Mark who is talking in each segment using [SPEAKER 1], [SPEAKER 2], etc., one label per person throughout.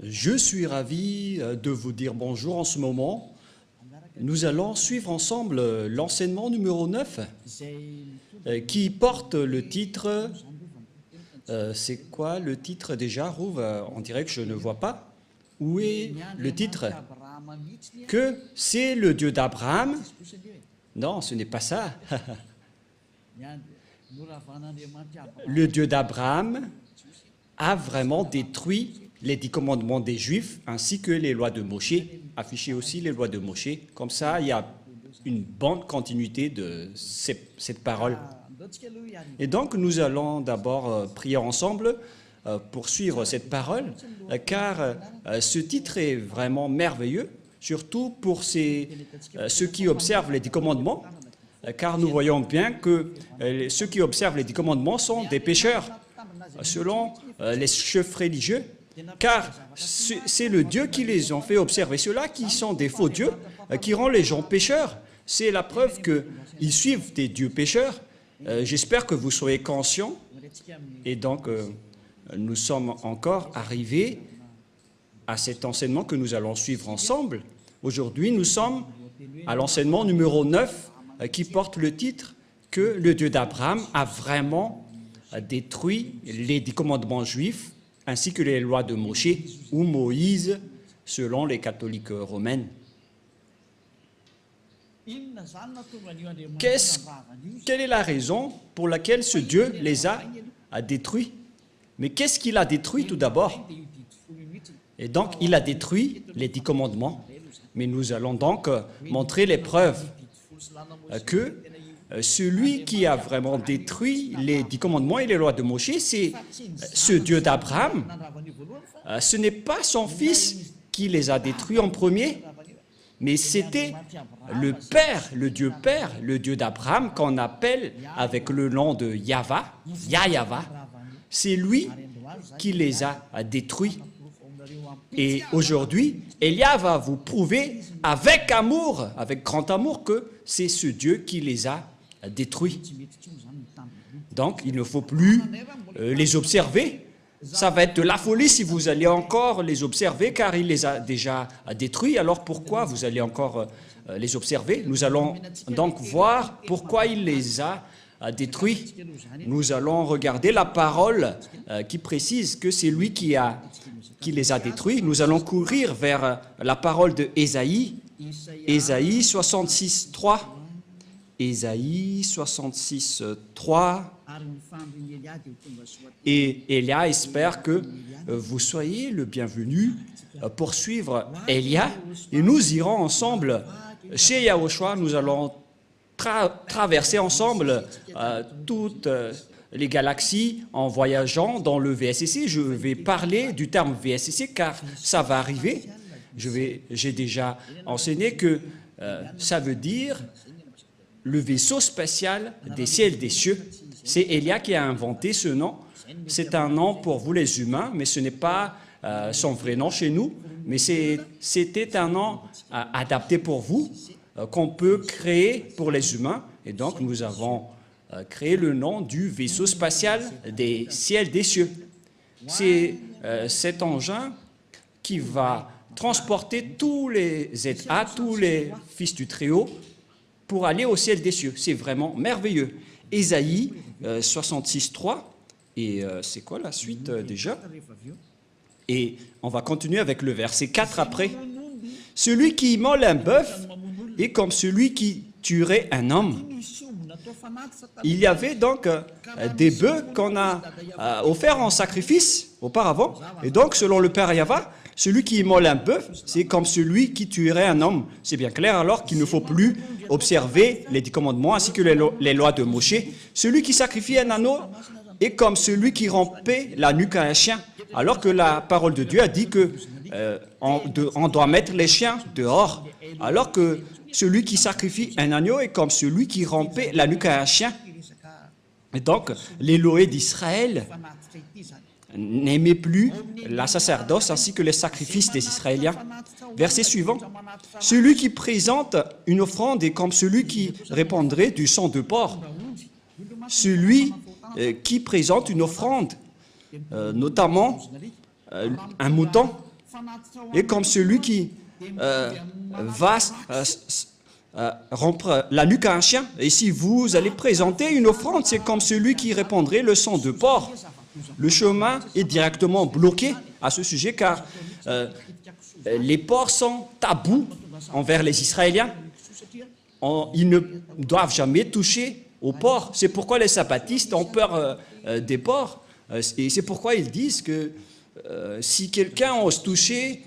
[SPEAKER 1] Je suis ravi de vous dire bonjour en ce moment. Nous allons suivre ensemble l'enseignement numéro 9 qui porte le titre... c'est quoi le titre déjà, Rouv? On dirait que je ne vois pas. Où est le titre? Que c'est le Dieu d'Abraham? Non, ce n'est pas ça. Le Dieu d'Abraham a vraiment détruit les 10 commandements des Juifs ainsi que les lois de Moshe, affiché aussi les lois de Moshe. Comme ça, il y a une bonne continuité de cette parole. Et donc, nous allons d'abord prier ensemble pour suivre cette parole, car ce titre est vraiment merveilleux, surtout pour ceux qui observent les 10 commandements, car nous voyons bien que ceux qui observent les 10 commandements sont des pécheurs, selon les chefs religieux, car c'est le Dieu qui les a fait observer. Ceux-là qui sont des faux dieux, qui rendent les gens pécheurs. C'est la preuve qu'ils suivent des dieux pécheurs. J'espère que vous soyez conscients. Et donc, nous sommes encore arrivés à cet enseignement que nous allons suivre ensemble. Aujourd'hui, nous sommes à l'enseignement numéro 9 qui porte le titre que le Dieu d'Abraham a vraiment détruit les 10 commandements juifs ainsi que les lois de Moshe ou Moïse selon les catholiques romaines. Quelle est la raison pour laquelle ce Dieu les a détruits? Mais qu'est-ce qu'il a détruit tout d'abord? Et donc, il a détruit les 10 commandements. Mais nous allons donc montrer les preuves que celui qui a vraiment détruit les 10 commandements et les lois de Moshe, c'est ce Dieu d'Abraham. Ce n'est pas son fils qui les a détruits en premier, mais c'était le Père, le Dieu d'Abraham, qu'on appelle avec le nom de Yahva, Yahva. C'est lui qui les a détruits. Et aujourd'hui, Elia va vous prouver avec amour, avec grand amour, que c'est ce Dieu qui les a détruits. Donc, il ne faut plus les observer. Ça va être de la folie si vous allez encore les observer, car il les a déjà détruits. Alors, pourquoi vous allez encore les observer? Nous allons donc voir pourquoi il les a détruits. Nous allons regarder la parole qui précise que c'est lui qui les a détruits. Nous allons courir vers la parole de Ésaïe, Ésaïe 66, 3. Ésaïe 66, 3. Et Elia espère que vous soyez le bienvenu pour suivre Elia. Et nous irons ensemble chez Yahushua. Nous allons traverser ensemble toutes les galaxies en voyageant dans le VSCC. Je vais parler du terme VSCC car ça va arriver. J'ai déjà enseigné que ça veut dire le vaisseau spatial des ciels des cieux. C'est Elia qui a inventé ce nom. C'est un nom pour vous les humains, mais ce n'est pas son vrai nom chez nous. Mais c'était un nom adapté pour vous, qu'on peut créer pour les humains. Et donc, nous avons créé le nom du vaisseau spatial des ciels des cieux. C'est cet engin qui va transporter tous les ZA, tous les fils du Très-Haut, pour aller au ciel des cieux. C'est vraiment merveilleux. Ésaïe 66, 3. Et c'est quoi la suite déjà? Et on va continuer avec le verset 4 après. Celui qui immole un bœuf est comme celui qui tuerait un homme. Il y avait donc des bœufs qu'on a offerts en sacrifice auparavant. Et donc, selon le Père Yahva, celui qui immole un bœuf, c'est comme celui qui tuerait un homme. C'est bien clair alors qu'il ne faut plus observer les 10 commandements ainsi que les lois de Moshe. Celui qui sacrifie un agneau est comme celui qui rompait la nuque à un chien. Alors que la parole de Dieu a dit que on doit mettre les chiens dehors. Alors que celui qui sacrifie un agneau est comme celui qui rompait la nuque à un chien. Et donc, l'Élohé d'Israël n'aimait plus la sacerdoce ainsi que les sacrifices des Israéliens. Verset suivant. Celui qui présente une offrande est comme celui qui répandrait du sang de porc. Celui qui présente une offrande, notamment un mouton, est comme celui qui va rompre la nuque à un chien. Et si vous allez présenter une offrande, c'est comme celui qui répandrait le sang de porc. Le chemin est directement bloqué à ce sujet car les porcs sont tabous envers les Israéliens. Ils ne doivent jamais toucher aux porcs. C'est pourquoi les sabbatistes ont peur des porcs. Et c'est pourquoi ils disent que si quelqu'un ose toucher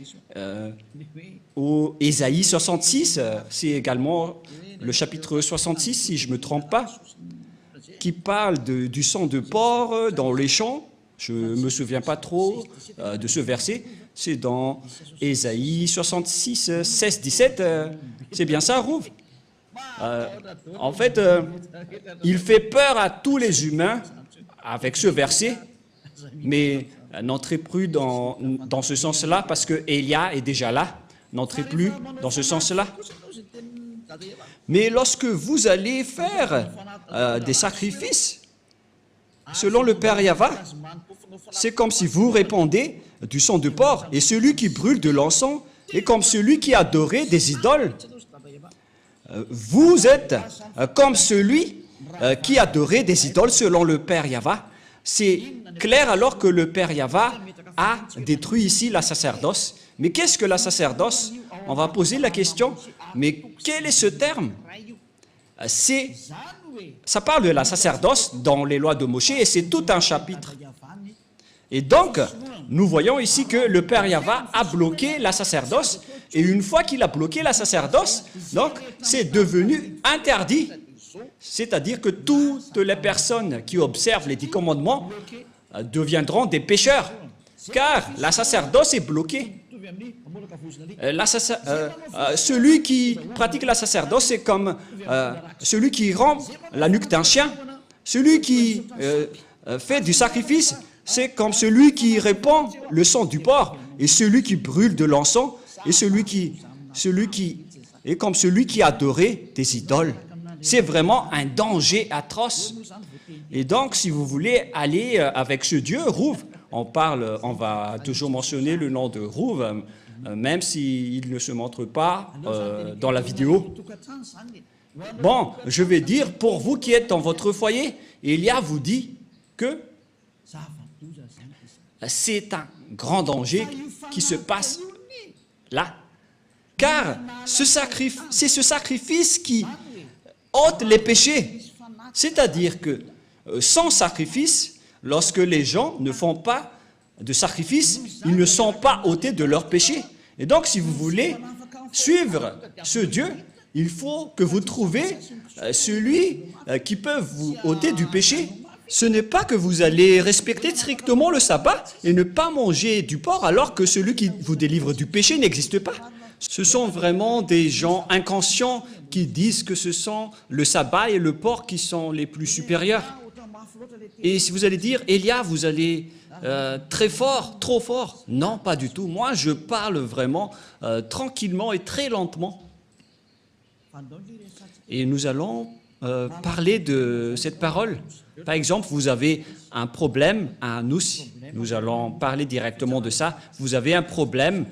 [SPEAKER 1] au Ésaïe 66, c'est également le chapitre 66, si je ne me trompe pas, qui parle du sang de porc dans les champs. Je ne me souviens pas trop de ce verset. C'est dans Ésaïe 66, 16, 17. C'est bien ça, Rouv? En fait, il fait peur à tous les humains avec ce verset, mais n'entrez plus dans ce sens-là parce que Élia est déjà là. N'entrez plus dans ce sens-là. Mais lorsque vous allez faire des sacrifices, selon le Père Yahva, c'est comme si vous répandez du sang de porc. Et celui qui brûle de l'encens est comme celui qui adorait des idoles. Vous êtes comme celui qui adorait des idoles selon le Père Yahva. C'est clair alors que le Père Yahva a détruit ici la sacerdoce. Mais qu'est-ce que la sacerdoce? On va poser la question, mais quel est ce terme? Ça parle de la sacerdoce dans les lois de Moshe et c'est tout un chapitre. Et donc, nous voyons ici que le Père Yahva a bloqué la sacerdoce et une fois qu'il a bloqué la sacerdoce, donc c'est devenu interdit. C'est-à-dire que toutes les personnes qui observent les 10 commandements deviendront des pécheurs, car la sacerdoce est bloquée. Celui qui pratique la sacerdoce, c'est comme celui qui rend la nuque d'un chien. Celui qui fait du sacrifice, c'est comme celui qui répand le sang du porc. Et celui qui brûle de l'encens, et celui qui est comme celui qui adorait des idoles. C'est vraiment un danger atroce. Et donc, si vous voulez aller avec ce Dieu, Rouv, on va toujours mentionner le nom de Rouv, même s'il ne se montre pas dans la vidéo. Bon, je vais dire, pour vous qui êtes dans votre foyer, Élia vous dit que c'est un grand danger qui se passe là. Car c'est ce sacrifice qui ôte les péchés. C'est-à-dire que sans sacrifice, lorsque les gens ne font pas de sacrifice, ils ne sont pas ôtés de leurs péchés. Et donc, si vous voulez suivre ce Dieu, il faut que vous trouviez celui qui peut vous ôter du péché. Ce n'est pas que vous allez respecter strictement le sabbat et ne pas manger du porc alors que celui qui vous délivre du péché n'existe pas. Ce sont vraiment des gens inconscients qui disent que ce sont le sabbat et le porc qui sont les plus supérieurs. Et si vous allez dire, Élia, vous allez très fort, trop fort. Non, pas du tout. Moi, je parle vraiment tranquillement et très lentement. Et nous allons parler de cette parole. Par exemple, vous avez un problème à nous. Nous allons parler directement de ça. Vous avez un problème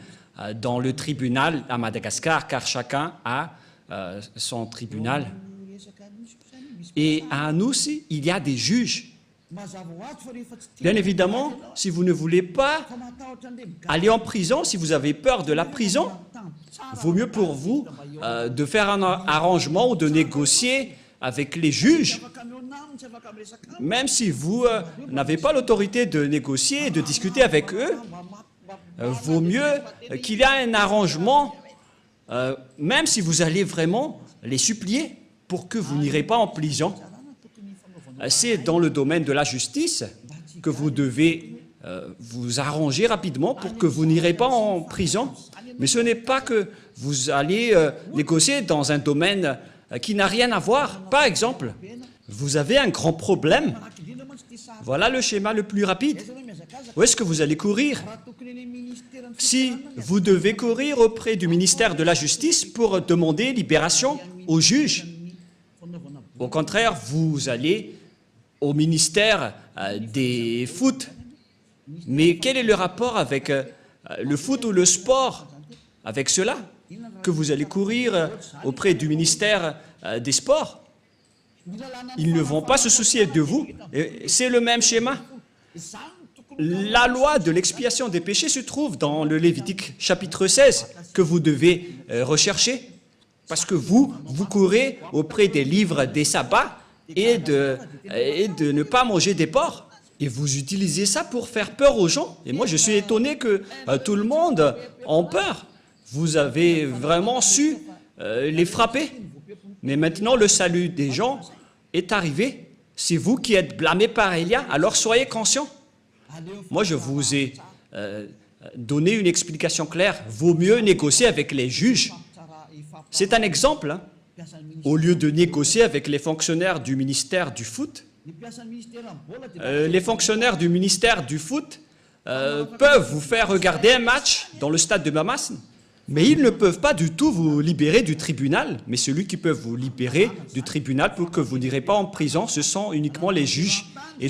[SPEAKER 1] dans le tribunal à Madagascar, car chacun a son tribunal. Et à nous, il y a des juges. Bien évidemment, si vous ne voulez pas aller en prison, si vous avez peur de la prison, vaut mieux pour vous de faire un arrangement ou de négocier avec les juges. Même si vous n'avez pas l'autorité de négocier et de discuter avec eux, vaut mieux qu'il y ait un arrangement, même si vous allez vraiment les supplier pour que vous n'irez pas en prison. C'est dans le domaine de la justice que vous devez vous arranger rapidement pour que vous n'irez pas en prison. Mais ce n'est pas que vous allez négocier dans un domaine qui n'a rien à voir. Par exemple, vous avez un grand problème. Voilà le schéma le plus rapide. Où est-ce que vous allez courir? Si vous devez courir auprès du ministère de la Justice pour demander libération au juge, au contraire, vous allez au ministère des foot. Mais quel est le rapport avec le foot ou le sport avec cela, que vous allez courir auprès du ministère des Sports. Ils ne vont pas se soucier de vous. C'est le même schéma. La loi de l'expiation des péchés se trouve dans le Lévitique chapitre 16 que vous devez rechercher parce que vous courez auprès des livres des sabbats et de ne pas manger des porcs. Et vous utilisez ça pour faire peur aux gens. Et moi, je suis étonné que tout le monde ait peur. Vous avez vraiment su les frapper. Mais maintenant, le salut des gens est arrivé. C'est vous qui êtes blâmés par Élia, alors soyez conscients. Moi, je vous ai donné une explication claire. Vaut mieux négocier avec les juges. C'est un exemple. Hein. Au lieu de négocier avec les fonctionnaires du ministère du foot, les fonctionnaires du ministère du foot peuvent vous faire regarder un match dans le stade de Mamasne, mais ils ne peuvent pas du tout vous libérer du tribunal. Mais celui qui peut vous libérer du tribunal pour que vous n'irez pas en prison, ce sont uniquement les juges. Et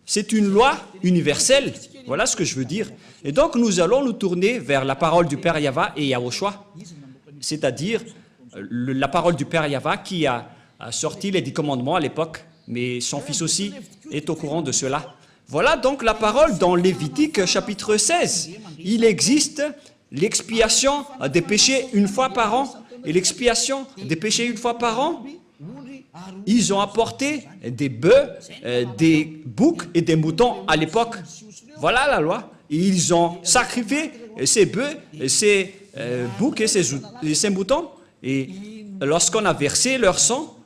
[SPEAKER 1] c'est une loi universelle. Voilà ce que je veux dire. Et donc, nous allons nous tourner vers la parole du Père Yahva et Yahushua, c'est-à-dire la parole du Père Yahva qui a sorti les 10 commandements à l'époque, mais son fils aussi est au courant de cela. Voilà donc la parole dans Lévitique chapitre 16. Il existe l'expiation des péchés une fois par an. Et l'expiation des péchés une fois par an, ils ont apporté des bœufs, des boucs et des moutons à l'époque. Voilà la loi. Ils ont sacrifié ces bœufs, ces boucs et ces moutons. Et lorsqu'on a versé leur sang,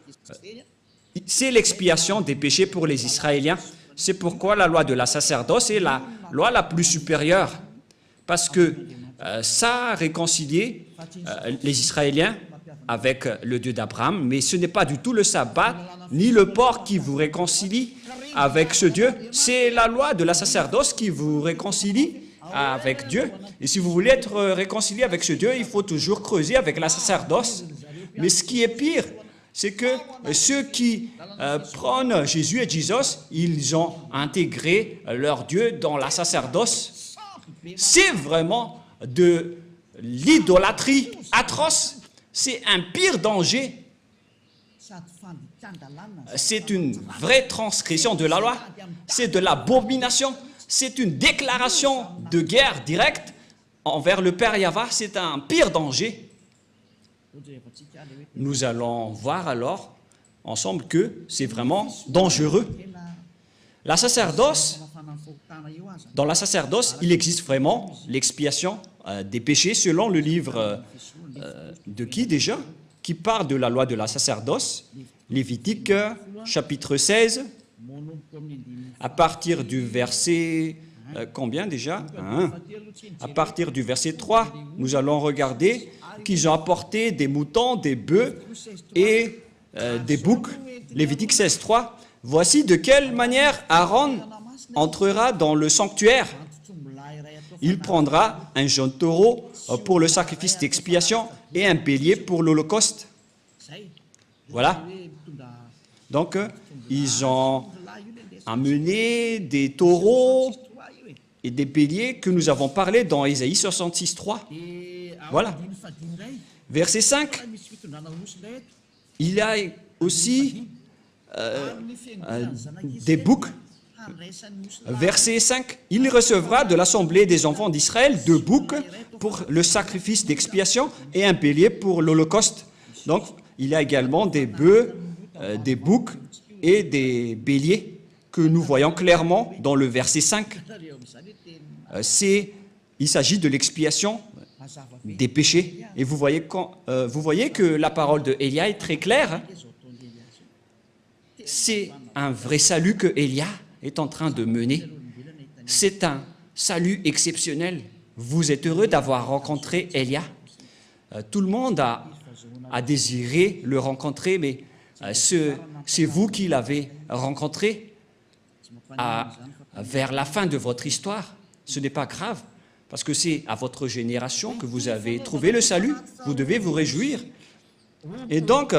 [SPEAKER 1] c'est l'expiation des péchés pour les Israéliens. C'est pourquoi la loi de la sacerdoce est la loi la plus supérieure. Parce que ça a réconcilié les Israéliens avec le Dieu d'Abraham, mais ce n'est pas du tout le sabbat ni le porc qui vous réconcilie avec ce Dieu. C'est la loi de la sacerdoce qui vous réconcilie avec Dieu. Et si vous voulez être réconcilié avec ce Dieu, il faut toujours creuser avec la sacerdoce. Mais ce qui est pire, c'est que ceux qui prônent Jésus et Jesus, ils ont intégré leur Dieu dans la sacerdoce. C'est vraiment de l'idolâtrie atroce. C'est un pire danger. C'est une vraie transgression de la loi. C'est de l'abomination. C'est une déclaration de guerre directe envers le Père Yahva. C'est un pire danger. Nous allons voir alors ensemble que c'est vraiment dangereux. La sacerdoce, dans la sacerdoce, il existe vraiment l'expiation des péchés selon le livre de qui déjà? Qui parle de la loi de la sacerdoce, Lévitique chapitre 16, à partir du verset, combien déjà? À partir du verset 3, nous allons regarder qu'ils ont apporté des moutons, des bœufs et des boucs. Lévitique 16, 3. Voici de quelle manière Aaron entrera dans le sanctuaire. Il prendra un jeune taureau pour le sacrifice d'expiation et un bélier pour l'holocauste. Voilà. Donc, ils ont amené des taureaux et des béliers que nous avons parlé dans Ésaïe 66, 3. Voilà. Verset 5. Il y a aussi des boucs. Verset 5. Il recevra de l'assemblée des enfants d'Israël 2 boucs pour le sacrifice d'expiation et un bélier pour l'holocauste. Donc, il y a également des bœufs, des boucs et des béliers que nous voyons clairement dans le verset 5. Il s'agit de l'expiation des péchés. Et vous voyez que la parole de Élia est très claire. C'est un vrai salut que Élia est en train de mener. C'est un salut exceptionnel. Vous êtes heureux d'avoir rencontré Élia. Tout le monde a désiré le rencontrer, mais c'est vous qui l'avez rencontré vers la fin de votre histoire. Ce n'est pas grave, parce que c'est à votre génération que vous avez trouvé le salut. Vous devez vous réjouir. Et donc,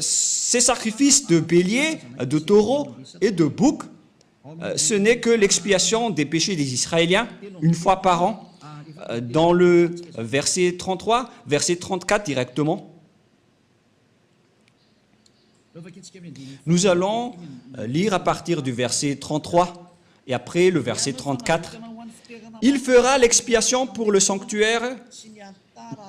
[SPEAKER 1] ces sacrifices de béliers, de taureaux et de boucs ce n'est que l'expiation des péchés des Israéliens, une fois par an, dans le verset 33, verset 34 directement. Nous allons lire à partir du verset 33 et après le verset 34. Il fera l'expiation pour le sanctuaire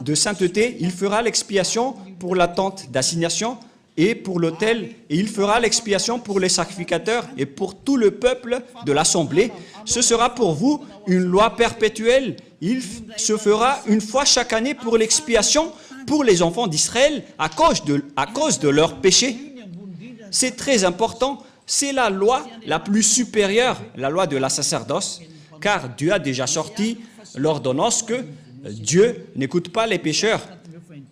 [SPEAKER 1] de sainteté, il fera l'expiation pour la tente d'assignation et pour l'autel, et il fera l'expiation pour les sacrificateurs et pour tout le peuple de l'assemblée. Ce sera pour vous une loi perpétuelle. Il se fera une fois chaque année pour l'expiation pour les enfants d'Israël à cause de leurs péchés. C'est très important. C'est la loi la plus supérieure, la loi de la sacerdoce, car Dieu a déjà sorti l'ordonnance que Dieu n'écoute pas les pécheurs.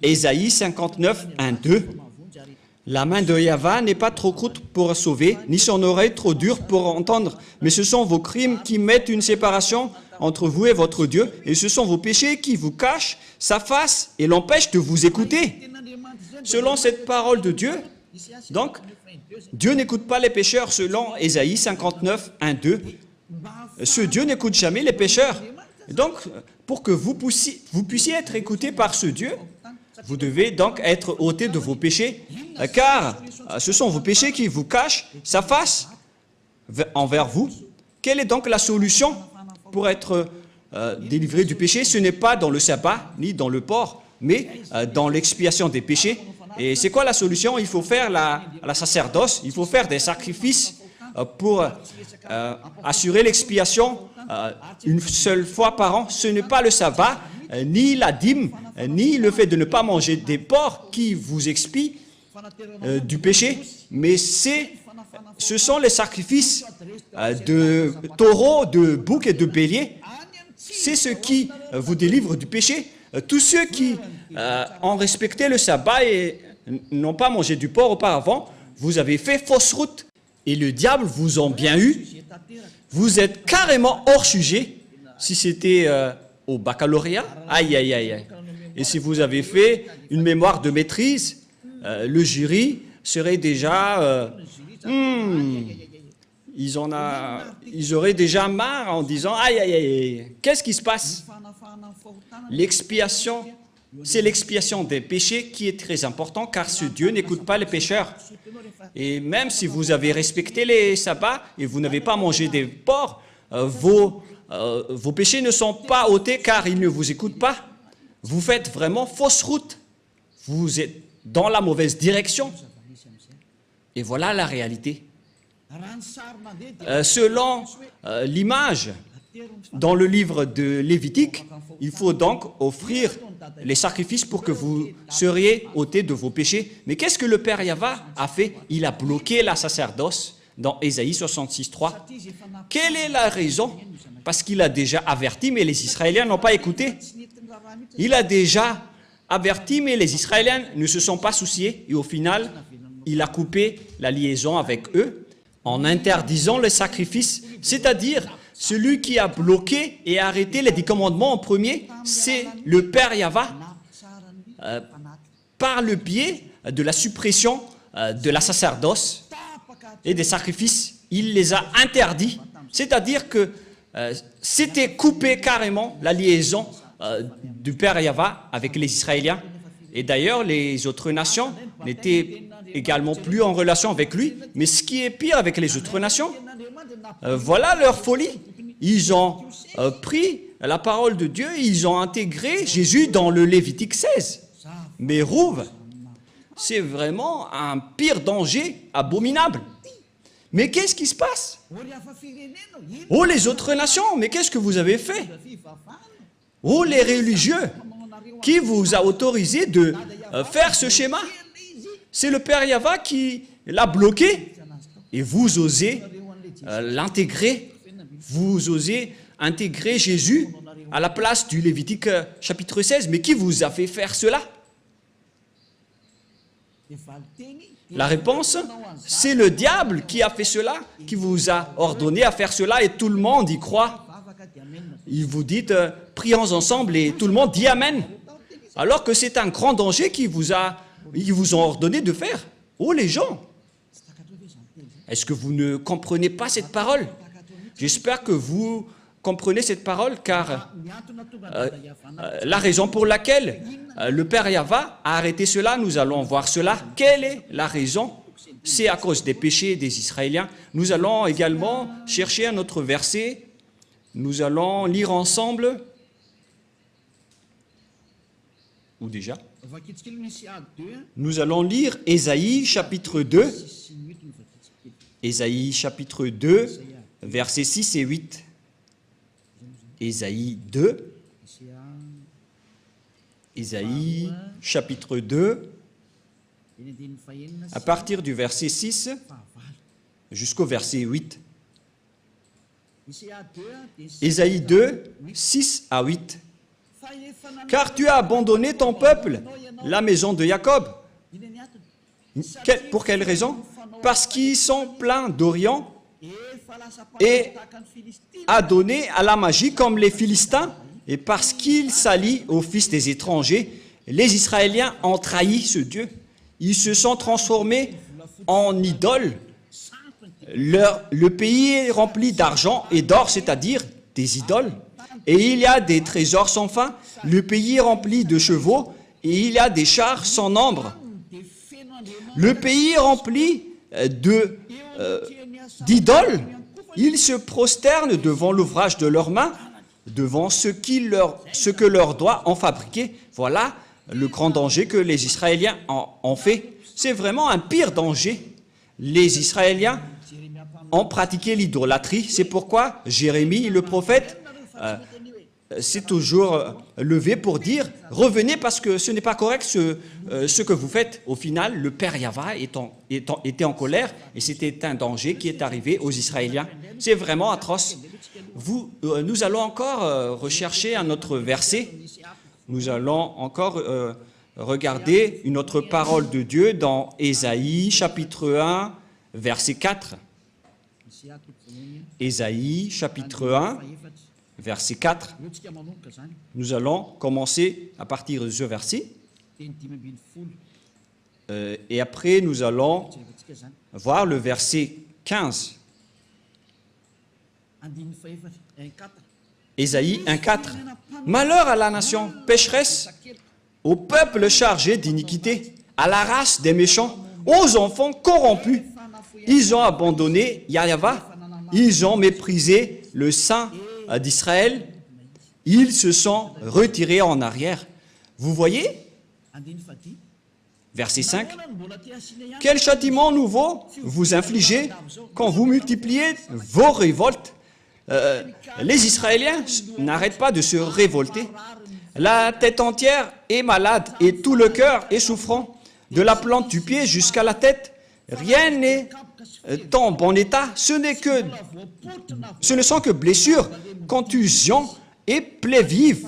[SPEAKER 1] Ésaïe 59, 1, 2. La main de Yahvé n'est pas trop courte pour sauver, ni son oreille trop dure pour entendre, mais ce sont vos crimes qui mettent une séparation entre vous et votre Dieu, et ce sont vos péchés qui vous cachent sa face et l'empêchent de vous écouter. Selon cette parole de Dieu, donc, Dieu n'écoute pas les pécheurs selon Ésaïe 59, 1, 2. Ce Dieu n'écoute jamais les pécheurs. Donc, pour que vous puissiez être écoutés par ce Dieu, vous devez donc être ôtés de vos péchés, car ce sont vos péchés qui vous cachent sa face envers vous. Quelle est donc la solution pour être délivré du péché? Ce n'est pas dans le sabbat, ni dans le port, mais dans l'expiation des péchés. Et c'est quoi la solution? Il faut faire la sacerdoce, il faut faire des sacrifices pour assurer l'expiation une seule fois par an. Ce n'est pas le sabbat, ni la dîme, ni le fait de ne pas manger des porcs qui vous expient du péché, mais ce sont les sacrifices de taureaux, de boucs et de béliers. C'est ce qui vous délivre du péché. Tous ceux qui ont respecté le sabbat et n'ont pas mangé du porc auparavant, vous avez fait fausse route. Et le diable vous en bien eu. Vous êtes carrément hors sujet. Si c'était au baccalauréat, aïe, aïe, aïe, aïe. Et si vous avez fait une mémoire de maîtrise, le jury serait déjà... ils auraient déjà marre en disant « Aïe, aïe, aïe, qu'est-ce qui se passe ?» L'expiation, c'est l'expiation des péchés qui est très important, car ce Dieu n'écoute pas les pécheurs. Et même si vous avez respecté les sabbats et vous n'avez pas mangé des porcs, vos péchés ne sont pas ôtés car il ne vous écoute pas. Vous faites vraiment fausse route. Vous êtes dans la mauvaise direction. Et voilà la réalité. Selon l'image dans le livre de Lévitique, il faut donc offrir les sacrifices pour que vous seriez ôtés de vos péchés. Mais qu'est-ce que le Père Yahvé a fait? Il a bloqué la sacerdoce dans Ésaïe 66, 3. Quelle est la raison? Parce qu'il a déjà averti, mais les Israéliens n'ont pas écouté. Il a déjà averti, mais les Israéliens ne se sont pas souciés. Et au final, il a coupé la liaison avec eux en interdisant les sacrifices, c'est-à-dire celui qui a bloqué et arrêté les 10 commandements en premier, c'est le Père Yahvé, par le biais de la suppression de la sacerdoce et des sacrifices. Il les a interdits, c'est-à-dire que c'était coupé carrément la liaison du Père Yahvé avec les Israéliens. Et d'ailleurs, les autres nations n'étaient également plus en relation avec lui. Mais ce qui est pire avec les autres nations, voilà leur folie. Ils ont pris la parole de Dieu, ils ont intégré Jésus dans le Lévitique 16. Mais Rouve, c'est vraiment un pire danger abominable. Mais qu'est-ce qui se passe? Oh, les autres nations, mais qu'est-ce que vous avez fait? Oh, les religieux, qui vous a autorisé de faire ce schéma? C'est le Père Yahvé qui l'a bloqué. Et vous osez l'intégrer. Vous osez intégrer Jésus à la place du Lévitique chapitre 16. Mais qui vous a fait faire cela? La réponse, c'est le diable qui a fait cela, qui vous a ordonné à faire cela et tout le monde y croit. Il vous dit, prions ensemble et tout le monde dit Amen. Alors que c'est un grand danger qu'ils vous ont ordonné de faire. Oh les gens, Est-ce que vous ne comprenez pas cette parole? J'espère que vous comprenez cette parole, car la raison pour laquelle le Père Yahva a arrêté cela, nous allons voir cela. Quelle est la raison? C'est à cause des péchés des Israéliens. Nous allons également chercher un autre verset. Nous allons lire ensemble. Ou déjà? Nous allons lire Ésaïe chapitre 2. Ésaïe chapitre 2, versets 6 et 8. Ésaïe 2. Ésaïe chapitre 2, à partir du verset 6 jusqu'au verset 8. Ésaïe 2, 6 à 8. Car tu as abandonné ton peuple, la maison de Jacob. Pour quelle raison? Parce qu'ils sont pleins d'Orient et adonnés à la magie comme les Philistins, et parce qu'ils s'allient aux fils des étrangers, les Israéliens ont trahi ce Dieu. Ils se sont transformés en idoles. Le pays est rempli d'argent et d'or, c'est-à-dire des idoles. Et il y a des trésors sans fin. Le pays est rempli de chevaux et il y a des chars sans nombre. Le pays est rempli d'idoles. Ils se prosternent devant l'ouvrage de leurs mains, devant ce que leurs doigts ont fabriqué. Voilà le grand danger que les Israéliens ont fait. C'est vraiment un pire danger. Les Israéliens ont pratiqué l'idolâtrie. C'est pourquoi Jérémie, le prophète, s'est toujours levé pour dire « Revenez parce que ce n'est pas correct ce que vous faites. » Au final, le Père Yahva était en colère et c'était un danger qui est arrivé aux Israéliens. C'est vraiment atroce. Nous allons encore rechercher un autre verset. Nous allons encore regarder une autre parole de Dieu dans Ésaïe chapitre 1, verset 4. Ésaïe chapitre 1, verset 4. Nous allons commencer à partir de ce verset. Et après, nous allons voir le verset 15. Ésaïe 1, 4. Malheur à la nation pécheresse, au peuple chargé d'iniquité, à la race des méchants, aux enfants corrompus. Ils ont abandonné Yahva, ils ont méprisé le Saint d'Israël, ils se sont retirés en arrière. Vous voyez? Verset 5. Quel châtiment nouveau vous infligez quand vous multipliez vos révoltes? Les Israéliens n'arrêtent pas de se révolter. La tête entière est malade et tout le cœur est souffrant. De la plante du pied jusqu'à la tête, rien n'est en bon état. Ce ne sont que blessures, contusions et plaies vives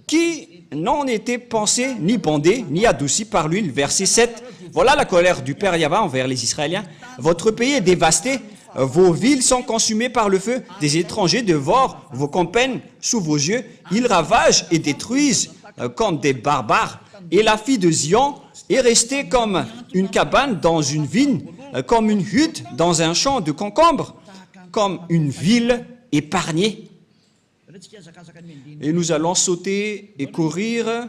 [SPEAKER 1] qui n'ont été pansées, ni bandées, ni adoucies par l'huile. Verset 7. Voilà la colère du Père Yahva envers les Israéliens. Votre pays est dévasté. Vos villes sont consumées par le feu. Des étrangers dévorent vos campagnes sous vos yeux. Ils ravagent et détruisent comme des barbares. Et la fille de Zion est restée comme une cabane dans une vigne, comme une hutte dans un champ de concombres, comme une ville épargnée. Et nous allons sauter et courir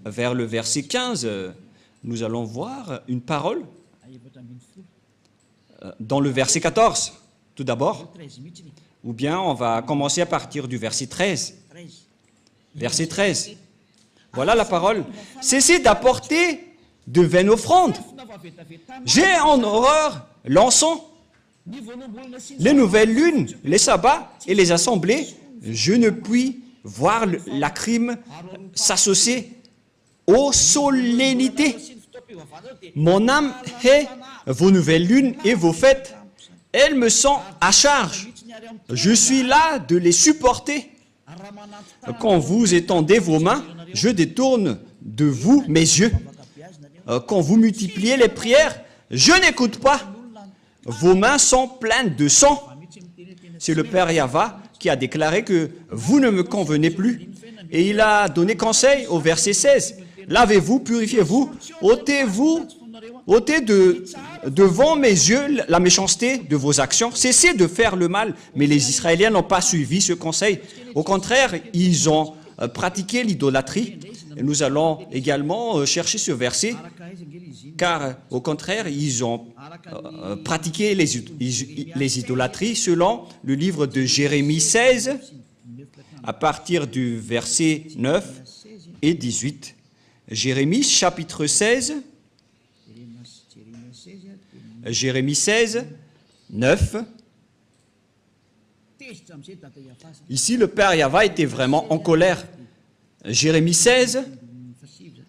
[SPEAKER 1] vers le verset 15. Nous allons voir une parole dans le verset 14, tout d'abord. Ou bien on va commencer à partir du verset 13. Verset 13. Voilà la parole. Cessez d'apporter de vaines offrandes. J'ai en horreur l'encens, les nouvelles lunes, les sabbats et les assemblées. Je ne puis voir la crime s'associer aux solennités. Mon âme hait vos nouvelles lunes et vos fêtes. Elles me sont à charge. Je suis là de les supporter. Quand vous étendez vos mains, je détourne de vous mes yeux. Quand vous multipliez les prières, je n'écoute pas. Vos mains sont pleines de sang. C'est le Père Yahva qui a déclaré que vous ne me convenez plus. Et il a donné conseil au verset 16. Lavez-vous, purifiez-vous, ôtez-vous ôtez devant mes yeux la méchanceté de vos actions, cessez de faire le mal. Mais les Israéliens n'ont pas suivi ce conseil. Au contraire, ils ont pratiqué l'idolâtrie. Et nous allons également chercher ce verset, car au contraire, ils ont pratiqué les idolâtries selon le livre de Jérémie 16, à partir du verset 9 et 18. Jérémie chapitre 16, Jérémie 16, 9. Ici, le Père Yahva était vraiment en colère. Jérémie 16,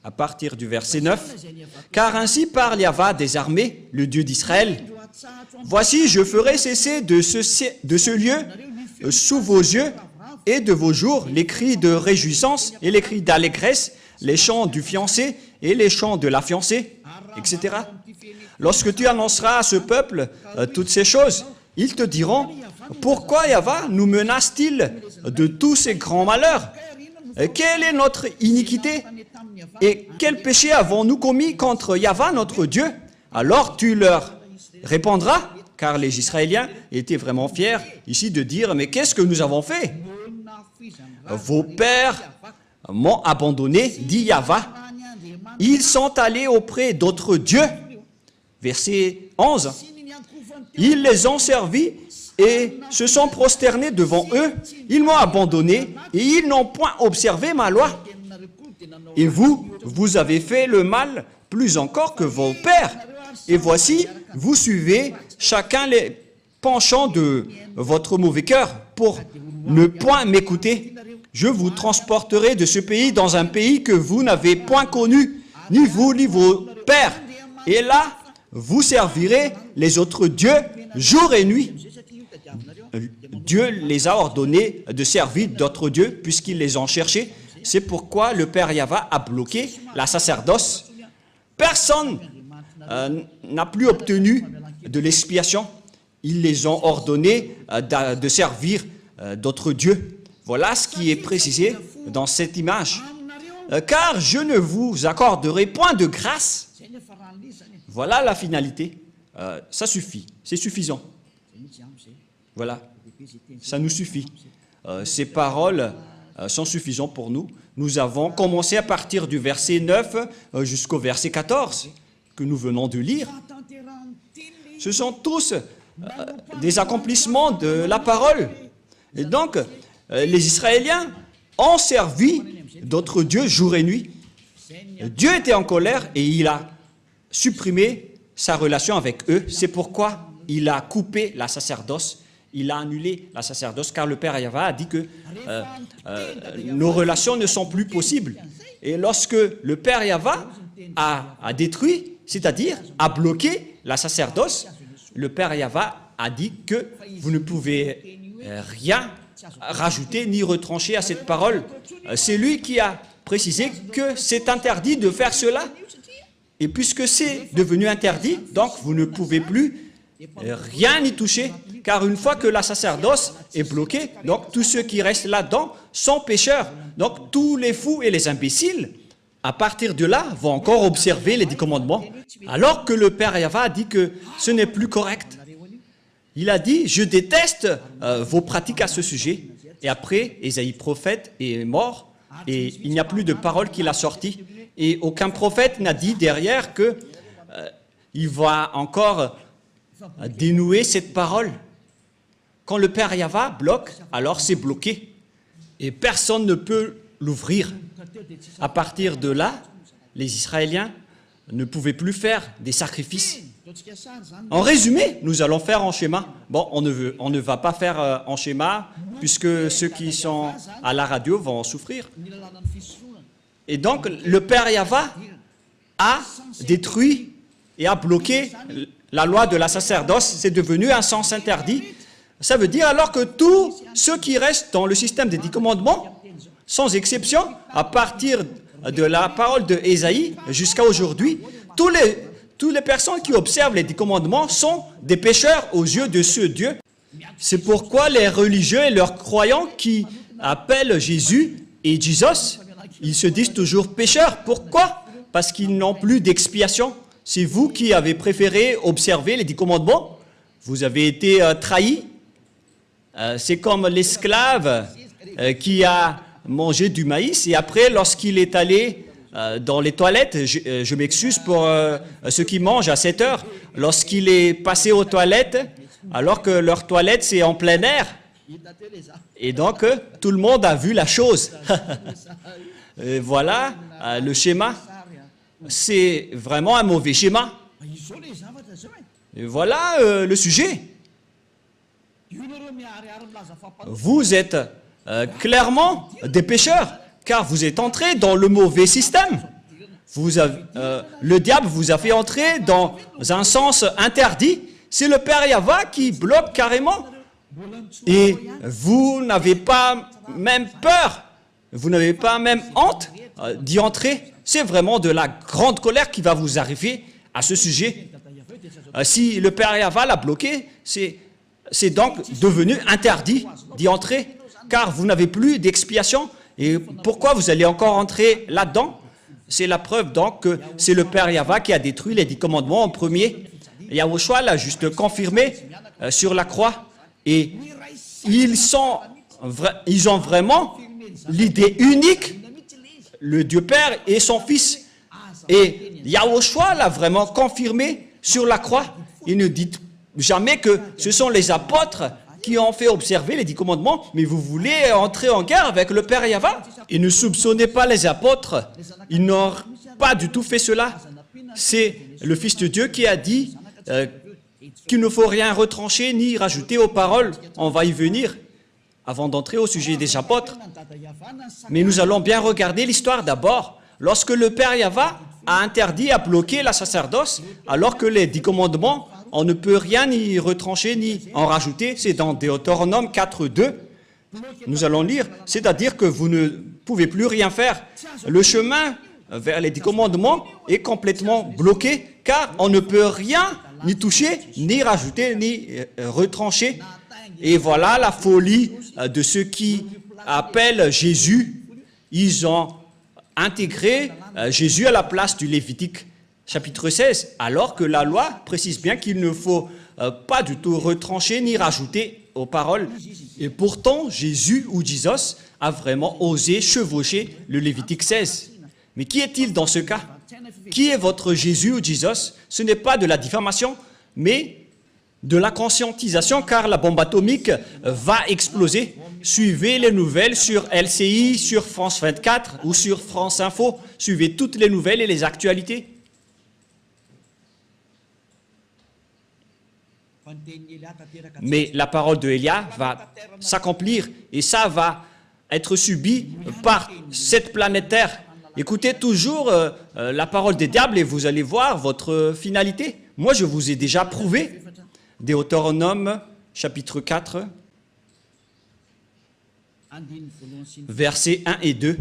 [SPEAKER 1] à partir du verset 9. « Car ainsi parle Yahva des armées, le Dieu d'Israël. Voici, je ferai cesser de ce lieu, sous vos yeux et de vos jours, les cris de réjouissance et les cris d'allégresse, les chants du fiancé et les chants de la fiancée, etc. Lorsque tu annonceras à ce peuple toutes ces choses, ils te diront, pourquoi Yahva nous menace-t-il de tous ces grands malheurs? Quelle est notre iniquité? Et quel péché avons-nous commis contre Yahva, notre Dieu? Alors tu leur répondras, car les Israéliens étaient vraiment fiers ici de dire, mais qu'est-ce que nous avons fait? Vos pères m'ont abandonné, dit Yahva. Ils sont allés auprès d'autres dieux. Verset 11. Ils les ont servis et se sont prosternés devant eux. Ils m'ont abandonné et ils n'ont point observé ma loi. Et vous, vous avez fait le mal plus encore que vos pères. Et voici, vous suivez chacun les penchants de votre mauvais cœur pour ne point m'écouter. Je vous transporterai de ce pays dans un pays que vous n'avez point connu, ni vous ni vos pères. Et là, vous servirez les autres dieux jour et nuit. Dieu les a ordonnés de servir d'autres dieux puisqu'ils les ont cherchés. C'est pourquoi le Père Yahva a bloqué la sacerdoce. Personne n'a plus obtenu de l'expiation. Ils les ont ordonnés de servir d'autres dieux. Voilà ce qui est précisé dans cette image. Car je ne vous accorderai point de grâce. Voilà la finalité. Ça suffit, c'est suffisant. Voilà, ça nous suffit. Ces paroles sont suffisantes pour nous. Nous avons commencé à partir du verset 9 jusqu'au verset 14 que nous venons de lire. Ce sont tous des accomplissements de la parole. Et donc, les Israéliens ont servi d'autres dieux jour et nuit. Dieu était en colère et il a supprimé sa relation avec eux. C'est pourquoi il a coupé la sacerdoce. Il a annulé la sacerdoce car le Père Yahva a dit que nos relations ne sont plus possibles. Et lorsque le Père Yahva a détruit, c'est-à-dire a bloqué la sacerdoce, le Père Yahva a dit que vous ne pouvez rien rajouter ni retrancher à cette parole. C'est lui qui a précisé que c'est interdit de faire cela. Et puisque c'est devenu interdit, donc vous ne pouvez plus rien y toucher. Car une fois que la sacerdoce est bloquée, donc tous ceux qui restent là-dedans sont pécheurs. Donc tous les fous et les imbéciles, à partir de là, vont encore observer les 10 commandements. Alors que le Père Yahva a dit que ce n'est plus correct. Il a dit, je déteste vos pratiques à ce sujet. Et après, Ésaïe prophète est mort et il n'y a plus de parole qu'il a sortie. Et aucun prophète n'a dit derrière que il va encore dénouer cette parole. Quand le Père Yahva bloque, alors c'est bloqué. Et personne ne peut l'ouvrir. À partir de là, les Israéliens ne pouvaient plus faire des sacrifices. En résumé, nous allons faire en schéma. Bon, on ne va pas faire en schéma, puisque ceux qui sont à la radio vont en souffrir. Et donc, le Père Yahva a détruit et a bloqué la loi de la sacerdoce. C'est devenu un sens interdit. Ça veut dire alors que tous ceux qui restent dans le système des 10 commandements, sans exception, à partir de la parole de Ésaïe jusqu'à aujourd'hui, toutes les personnes qui observent les 10 commandements sont des pécheurs aux yeux de ce Dieu. C'est pourquoi les religieux et leurs croyants qui appellent Jésus et Jesus, ils se disent toujours pécheurs. Pourquoi? Parce qu'ils n'ont plus d'expiation. C'est vous qui avez préféré observer les 10 commandements. Vous avez été trahi. C'est comme l'esclave qui a mangé du maïs et après, lorsqu'il est allé dans les toilettes, je m'excuse pour ceux qui mangent à 7 heures, lorsqu'il est passé aux toilettes, alors que leur toilette c'est en plein air, et donc tout le monde a vu la chose. Voilà le schéma, c'est vraiment un mauvais schéma. Et voilà le sujet. Vous êtes clairement des pécheurs, car vous êtes entrés dans le mauvais système. Le diable vous a fait entrer dans un sens interdit. C'est le Père Yahva qui bloque carrément. Et vous n'avez pas même peur, vous n'avez pas même honte d'y entrer. C'est vraiment de la grande colère qui va vous arriver à ce sujet. Si le Père Yahva l'a bloqué, c'est donc devenu interdit d'y entrer, car vous n'avez plus d'expiation. Et pourquoi vous allez encore entrer là-dedans? C'est la preuve donc que c'est le Père Yahva qui a détruit les 10 commandements en premier. Yahushua l'a juste confirmé sur la croix. Et ils ont vraiment l'idée unique, le Dieu Père et son Fils. Et Yahushua l'a vraiment confirmé sur la croix. Il ne dit jamais que ce sont les apôtres qui ont fait observer les 10 commandements, mais vous voulez entrer en guerre avec le Père Yahva. Et ne soupçonnez pas les apôtres, ils n'ont pas du tout fait cela. C'est le Fils de Dieu qui a dit qu'il ne faut rien retrancher ni rajouter aux paroles. On va y venir avant d'entrer au sujet des apôtres. Mais nous allons bien regarder l'histoire d'abord. Lorsque le Père Yahva a interdit, a bloqué la sacerdoce, alors que les 10 commandements, on ne peut rien ni retrancher ni en rajouter. C'est dans Deutéronome 4.2. Nous allons lire, c'est-à-dire que vous ne pouvez plus rien faire. Le chemin vers les 10 commandements est complètement bloqué, car on ne peut rien ni toucher, ni rajouter, ni retrancher. Et voilà la folie de ceux qui appellent Jésus. Ils ont intégré Jésus à la place du Lévitique chapitre 16, alors que la loi précise bien qu'il ne faut pas du tout retrancher ni rajouter aux paroles. Et pourtant, Jésus ou Jesus a vraiment osé chevaucher le Lévitique 16. Mais qui est-il dans ce cas? Qui est votre Jésus ou Jesus? Ce n'est pas de la diffamation, mais de la conscientisation, car la bombe atomique va exploser. Suivez les nouvelles sur LCI, sur France 24 ou sur France Info. Suivez toutes les nouvelles et les actualités. Mais la parole de Élia va s'accomplir et ça va être subi par cette planète Terre. Écoutez toujours la parole des diables et vous allez voir votre finalité. Moi, je vous ai déjà prouvé. Deutéronome, chapitre 4, versets 1 et 2.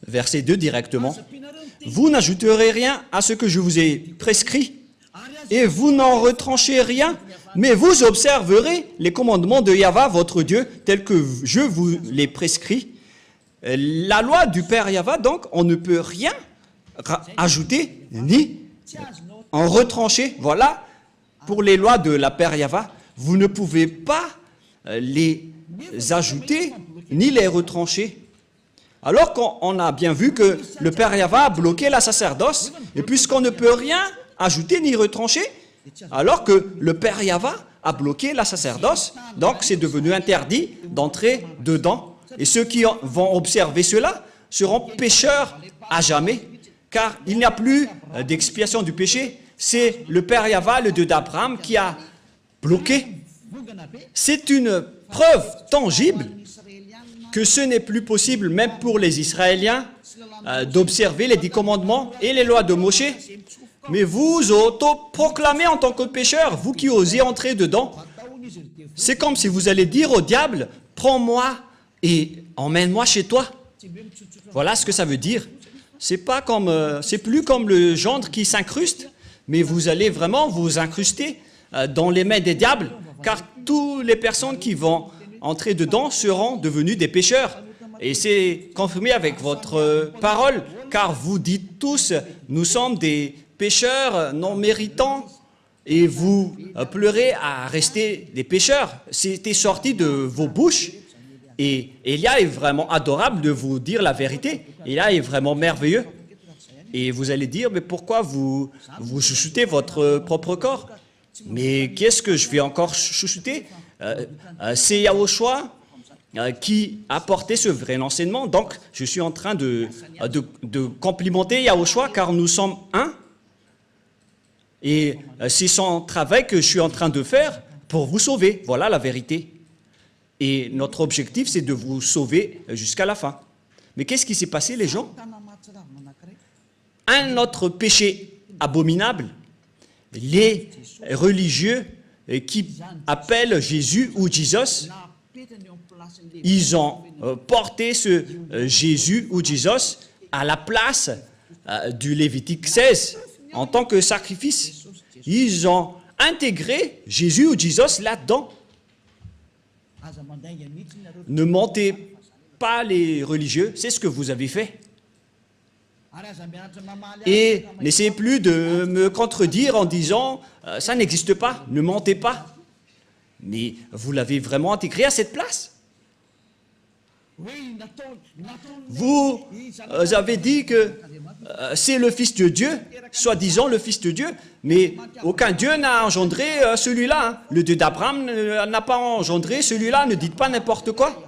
[SPEAKER 1] Verset 2 directement. Vous n'ajouterez rien à ce que je vous ai prescrit, et vous n'en retranchez rien, mais vous observerez les commandements de Yahva, votre Dieu, tels que je vous les prescris. La loi du Père Yahva, donc, on ne peut rien ajouter, ni en retrancher. Voilà, pour les lois de la Père Yahva, vous ne pouvez pas les ajouter, ni les retrancher. Alors qu'on a bien vu que le Père Yahva a bloqué la sacerdoce, et puisqu'on ne peut rien ajouter ni retrancher, alors que le Père Yahva a bloqué la sacerdoce, donc c'est devenu interdit d'entrer dedans. Et ceux qui vont observer cela seront pécheurs à jamais, car il n'y a plus d'expiation du péché. C'est le Père Yahva, le Dieu d'Abraham, qui a bloqué. C'est une preuve tangible que ce n'est plus possible, même pour les Israéliens, d'observer les 10 commandements et les lois de Moshe. Mais vous auto-proclamez en tant que pécheur, vous qui osez entrer dedans. C'est comme si vous allez dire au diable, prends-moi et emmène-moi chez toi. Voilà ce que ça veut dire. C'est plus comme le gendre qui s'incruste, mais vous allez vraiment vous incruster dans les mains des diables, car toutes les personnes qui vont entrer dedans seront devenues des pécheurs. et c'est confirmé avec votre parole, car vous dites tous, nous sommes des pécheurs non méritants, et vous pleurez à rester des pécheurs. C'était sorti de vos bouches, et Élia est vraiment adorable de vous dire la vérité. Élia est vraiment merveilleux. Et vous allez dire, mais pourquoi vous chouchoutez votre propre corps? Mais qu'est-ce que je vais encore chouchouter? C'est Yahushua qui a porté ce vrai enseignement. Donc, je suis en train de complimenter Yahushua, car nous sommes un. Et c'est son travail que je suis en train de faire pour vous sauver. Voilà la vérité. Et notre objectif, c'est de vous sauver jusqu'à la fin. Mais qu'est-ce qui s'est passé, les gens? Un autre péché abominable, les religieux qui appellent Jésus ou Jesus, ils ont porté ce Jésus ou Jesus à la place du Lévitique 16 en tant que sacrifice. Ils ont intégré Jésus ou Jesus là-dedans. Ne mentez pas les religieux, c'est ce que vous avez fait. Et n'essayez plus de me contredire en disant « ça n'existe pas, ne mentez pas ». Mais vous l'avez vraiment intégré à cette place. Vous avez dit que c'est le Fils de Dieu, soi-disant le Fils de Dieu, mais aucun Dieu n'a engendré celui-là. Hein. Le Dieu d'Abraham n'a pas engendré celui-là, ne dites pas n'importe quoi.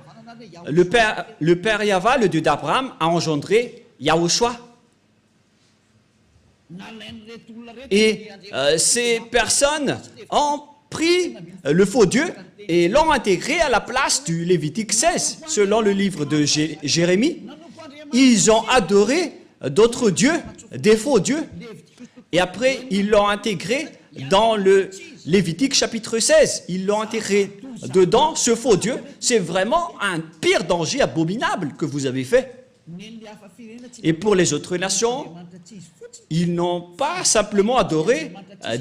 [SPEAKER 1] Le Père Yahva, le Dieu d'Abraham, a engendré Yahushua. Et ces personnes ont pris le faux Dieu et l'ont intégré à la place du Lévitique 16, selon le livre de Jérémie. Ils ont adoré d'autres dieux, des faux dieux, et après ils l'ont intégré dans le Lévitique chapitre 16. Ils l'ont intégré dedans, ce faux Dieu. C'est vraiment un pire danger abominable que vous avez fait. Et pour les autres nations, ils n'ont pas simplement adoré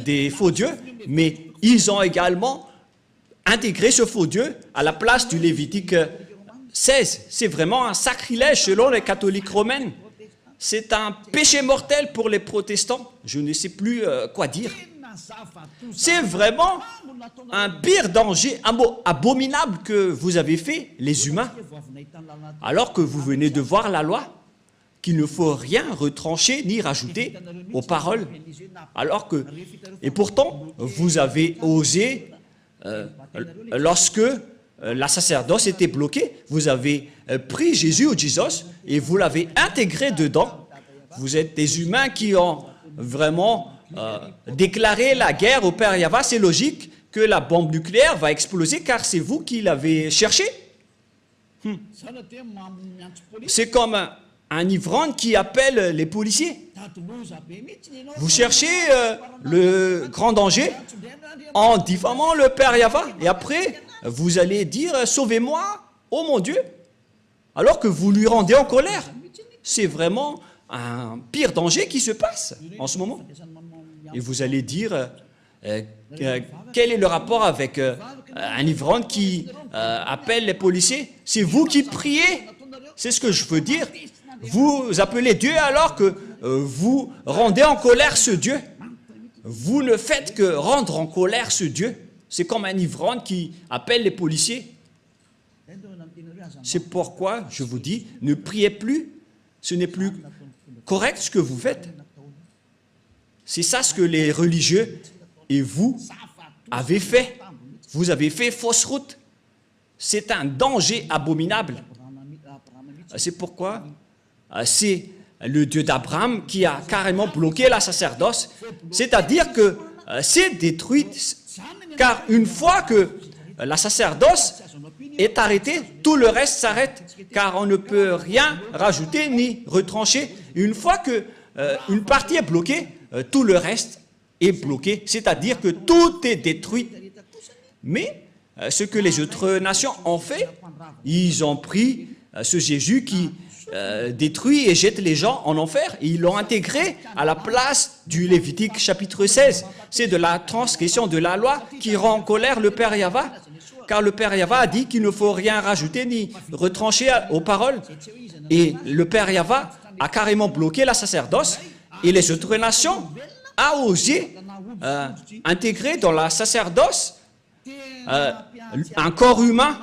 [SPEAKER 1] des faux dieux, mais ils ont également intégré ce faux Dieu à la place du Lévitique 16. C'est vraiment un sacrilège selon les catholiques romaines. C'est un péché mortel pour les protestants. Je ne sais plus quoi dire. C'est vraiment un pire danger abominable que vous avez fait, les humains, alors que vous venez de voir la loi, qu'il ne faut rien retrancher ni rajouter aux paroles. Et pourtant, vous avez osé, lorsque la sacerdoce était bloquée, vous avez pris Jésus ou Jesus et vous l'avez intégré dedans. Vous êtes des humains qui ont vraiment déclaré la guerre au Père Yahva. C'est logique que la bombe nucléaire va exploser car c'est vous qui l'avez cherché. C'est comme un ivrogne qui appelle les policiers. Vous cherchez le grand danger en diffamant le Père Yahva. Et après, vous allez dire « Sauvez-moi, oh mon Dieu !» alors que vous lui rendez en colère. C'est vraiment un pire danger qui se passe en ce moment. Et vous allez dire quel est le rapport avec un ivrogne qui appelle les policiers? C'est vous qui priez. C'est ce que je veux dire. Vous appelez Dieu alors que vous rendez en colère ce Dieu. Vous ne faites que rendre en colère ce Dieu. C'est comme un ivrogne qui appelle les policiers. C'est pourquoi je vous dis, ne priez plus. Ce n'est plus correct ce que vous faites. C'est ça ce que les religieux et vous avez fait. Vous avez fait fausse route. C'est un danger abominable. C'est pourquoi c'est le Dieu d'Abraham qui a carrément bloqué la sacerdoce. C'est-à-dire que c'est détruit, car une fois que la sacerdoce est arrêtée, tout le reste s'arrête, car on ne peut rien rajouter ni retrancher. Une fois qu'une partie est bloquée, tout le reste est bloqué, c'est-à-dire que tout est détruit. Mais ce que les autres nations ont fait, ils ont pris ce Jésus qui détruit et jette les gens en enfer, et ils l'ont intégré à la place du Lévitique chapitre 16. C'est de la transgression de la loi qui rend en colère le Père Yahva. car le Père Yahva a dit qu'il ne faut rien rajouter ni retrancher aux paroles. Et le Père Yahva a carrément bloqué la sacerdoce et les autres nations a osé intégrer dans la sacerdoce un corps humain.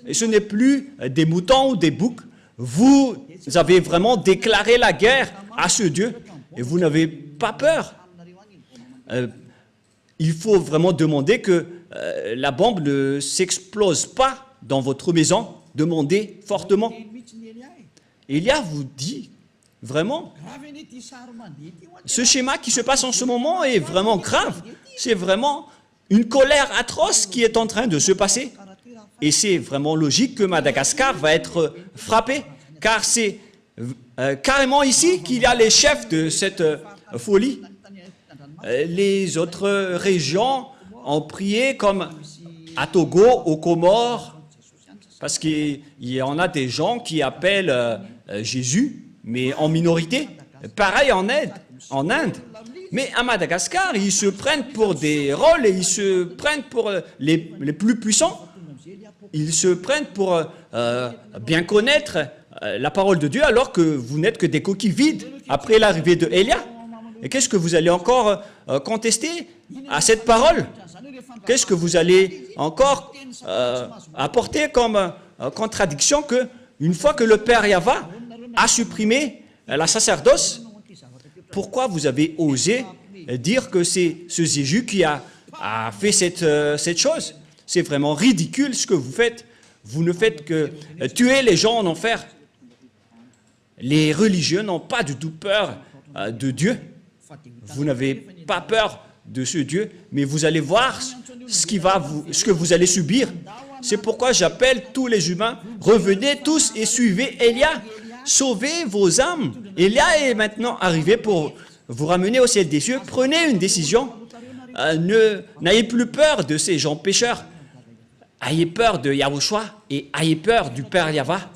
[SPEAKER 1] Et ce n'est plus des moutons ou des boucs. Vous avez vraiment déclaré la guerre à ce Dieu et vous n'avez pas peur. Il faut vraiment demander que la bombe ne s'explose pas dans votre maison. Demandez fortement. Élia vous dit vraiment, ce schéma qui se passe en ce moment est vraiment grave. C'est vraiment une colère atroce qui est en train de se passer. Et c'est vraiment logique que Madagascar va être frappé, car c'est carrément ici qu'il y a les chefs de cette folie. Les autres régions ont prié comme à Togo, aux Comores, parce qu'il y en a des gens qui appellent Jésus, mais en minorité. Pareil en Inde. Mais à Madagascar, ils se prennent pour des rôles et ils se prennent pour les plus puissants. Ils se prennent pour bien connaître la parole de Dieu alors que vous n'êtes que des coquilles vides après l'arrivée de Élia. Et qu'est-ce que vous allez encore contester à cette parole? Qu'est-ce que vous allez encore apporter comme contradiction que une fois que le Père Yahva a supprimé la sacerdoce, pourquoi vous avez osé dire que c'est ce Jésus qui a fait cette chose? C'est vraiment ridicule ce que vous faites. Vous ne faites que tuer les gens en enfer. Les religieux n'ont pas du tout peur de Dieu. Vous n'avez pas peur de ce Dieu, mais vous allez voir ce que vous allez subir. C'est pourquoi j'appelle tous les humains, revenez tous et suivez Élia. Sauvez vos âmes. Élia est maintenant arrivé pour vous ramener au ciel des cieux. Prenez une décision. N'ayez plus peur de ces gens pécheurs. Ayez peur de Yahushua et ayez peur du Père Yahva.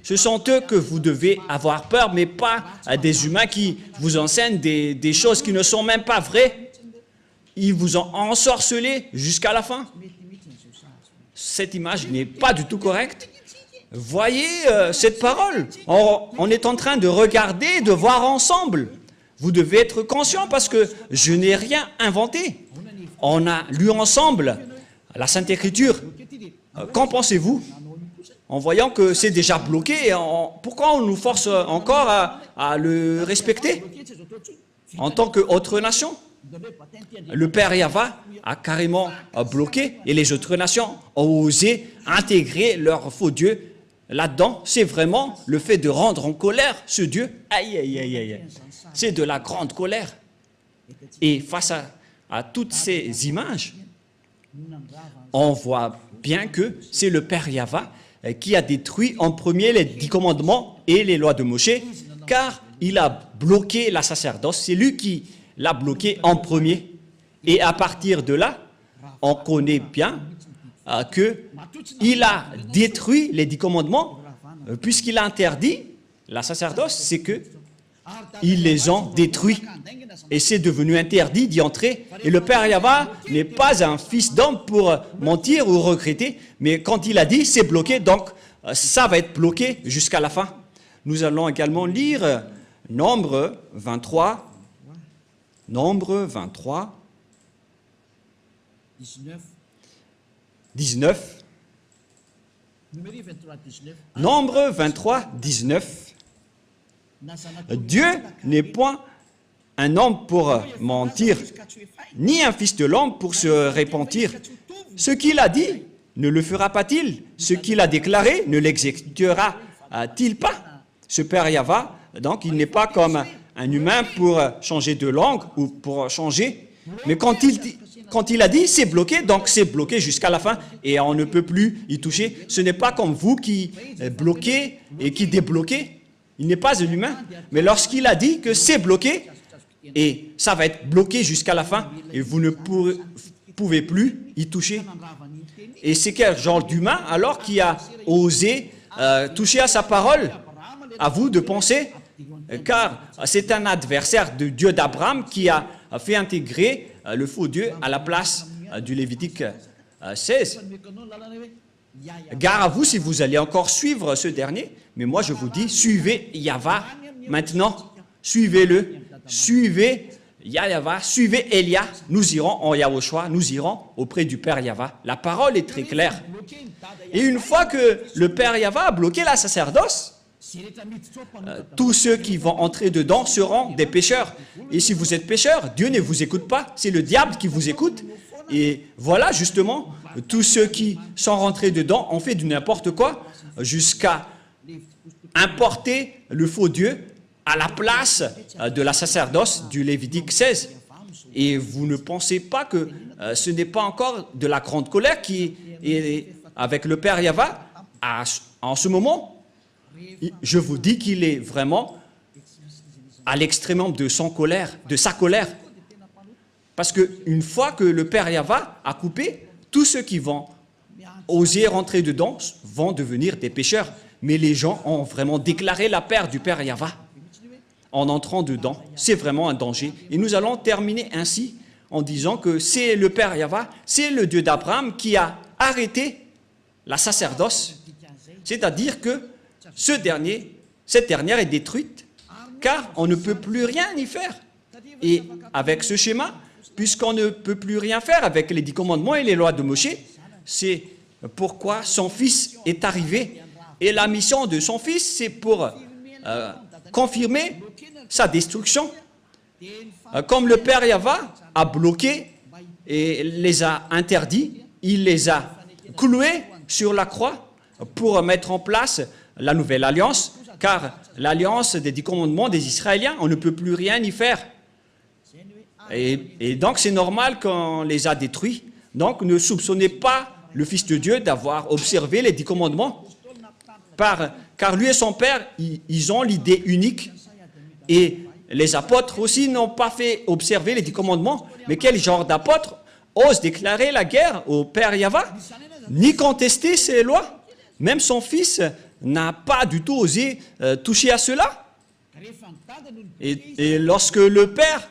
[SPEAKER 1] Ce sont eux que vous devez avoir peur, mais pas des humains qui vous enseignent des choses qui ne sont même pas vraies. Ils vous ont ensorcelé jusqu'à la fin. Cette image n'est pas du tout correcte. Voyez cette parole. On est en train de regarder, de voir ensemble. Vous devez être conscient parce que je n'ai rien inventé. On a lu ensemble la Sainte Écriture. Qu'en pensez-vous? En voyant que c'est déjà bloqué, pourquoi on nous force encore à le respecter en tant qu'autre nation? Le Père Yahva a carrément bloqué et les autres nations ont osé intégrer leur faux Dieu là-dedans. C'est vraiment le fait de rendre en colère ce Dieu. Aïe, aïe, aïe, aïe. C'est de la grande colère. Et face à toutes ces images, on voit bien que c'est le Père Yahva qui a détruit en premier les 10 commandements et les lois de Moshe, car il a bloqué la sacerdoce. C'est lui qui l'a bloqué en premier. Et à partir de là, on connaît bien qu'il a détruit les 10 commandements, puisqu'il a interdit la sacerdoce, c'est que ils les ont détruits. Et c'est devenu interdit d'y entrer. Et le Père Yahva n'est pas un fils d'homme pour mentir ou regretter, mais quand il a dit, c'est bloqué, donc ça va être bloqué jusqu'à la fin. Nous allons également lire Nombre 23. Nombre 23. 19. Nombre 23, 19. Dieu n'est point un homme pour mentir, ni un fils de l'homme pour se repentir. Ce qu'il a dit, ne le fera pas-il? Ce qu'il a déclaré, ne l'exécutera-t-il pas? Ce Père Yahva, donc, il n'est pas comme un humain pour changer de langue ou pour changer. Mais quand il a dit, c'est bloqué, donc c'est bloqué jusqu'à la fin et on ne peut plus y toucher. Ce n'est pas comme vous qui bloquez et qui débloquez. Il n'est pas un humain. Mais lorsqu'il a dit que c'est bloqué, et ça va être bloqué jusqu'à la fin, et vous ne pouvez plus y toucher. Et c'est quel genre d'humain alors qui a osé toucher à sa parole? À vous de penser, car c'est un adversaire de Dieu d'Abraham qui a fait intégrer le faux Dieu à la place du Lévitique 16. Gare à vous si vous allez encore suivre ce dernier, mais moi je vous dis, suivez Yahva maintenant, suivez-le, suivez Yahva, suivez Elia, nous irons en Yahushua, nous irons auprès du Père Yahva. La parole est très claire. Et une fois que le Père Yahva a bloqué la sacerdoce, tous ceux qui vont entrer dedans seront des pécheurs. Et si vous êtes pécheur, Dieu ne vous écoute pas, c'est le diable qui vous écoute. Et voilà justement, tous ceux qui sont rentrés dedans ont fait du n'importe quoi jusqu'à importer le faux Dieu à la place de la sacerdoce du Lévitique 16. Et vous ne pensez pas que ce n'est pas encore de la grande colère qui est avec le Père Yahva en ce moment. Je vous dis qu'il est vraiment à l'extrémum de sa colère. Parce qu'une fois que le Père Yahva a coupé, tous ceux qui vont oser rentrer dedans vont devenir des pécheurs. Mais les gens ont vraiment déclaré la paix du Père Yahva en entrant dedans. C'est vraiment un danger. Et nous allons terminer ainsi en disant que c'est le Père Yahva, c'est le Dieu d'Abraham qui a arrêté la sacerdoce. C'est-à-dire que cette dernière est détruite car on ne peut plus rien y faire. Et avec ce schéma, puisqu'on ne peut plus rien faire avec les 10 commandements et les lois de Moïse, c'est pourquoi son fils est arrivé. Et la mission de son fils, c'est pour confirmer sa destruction. Comme le Père Yahva a bloqué et les a interdits, il les a cloués sur la croix pour mettre en place la nouvelle alliance, car l'alliance des 10 commandements des Israéliens, on ne peut plus rien y faire. Et donc c'est normal qu'on les a détruits. Donc ne soupçonnez pas le Fils de Dieu d'avoir observé les 10 commandements, car lui et son Père, ils ont l'idée unique. Et les apôtres aussi n'ont pas fait observer les 10 commandements. Mais quel genre d'apôtre ose déclarer la guerre au Père Yahva, ni contester ses lois? Même son fils n'a pas du tout osé toucher à cela. Et lorsque le Père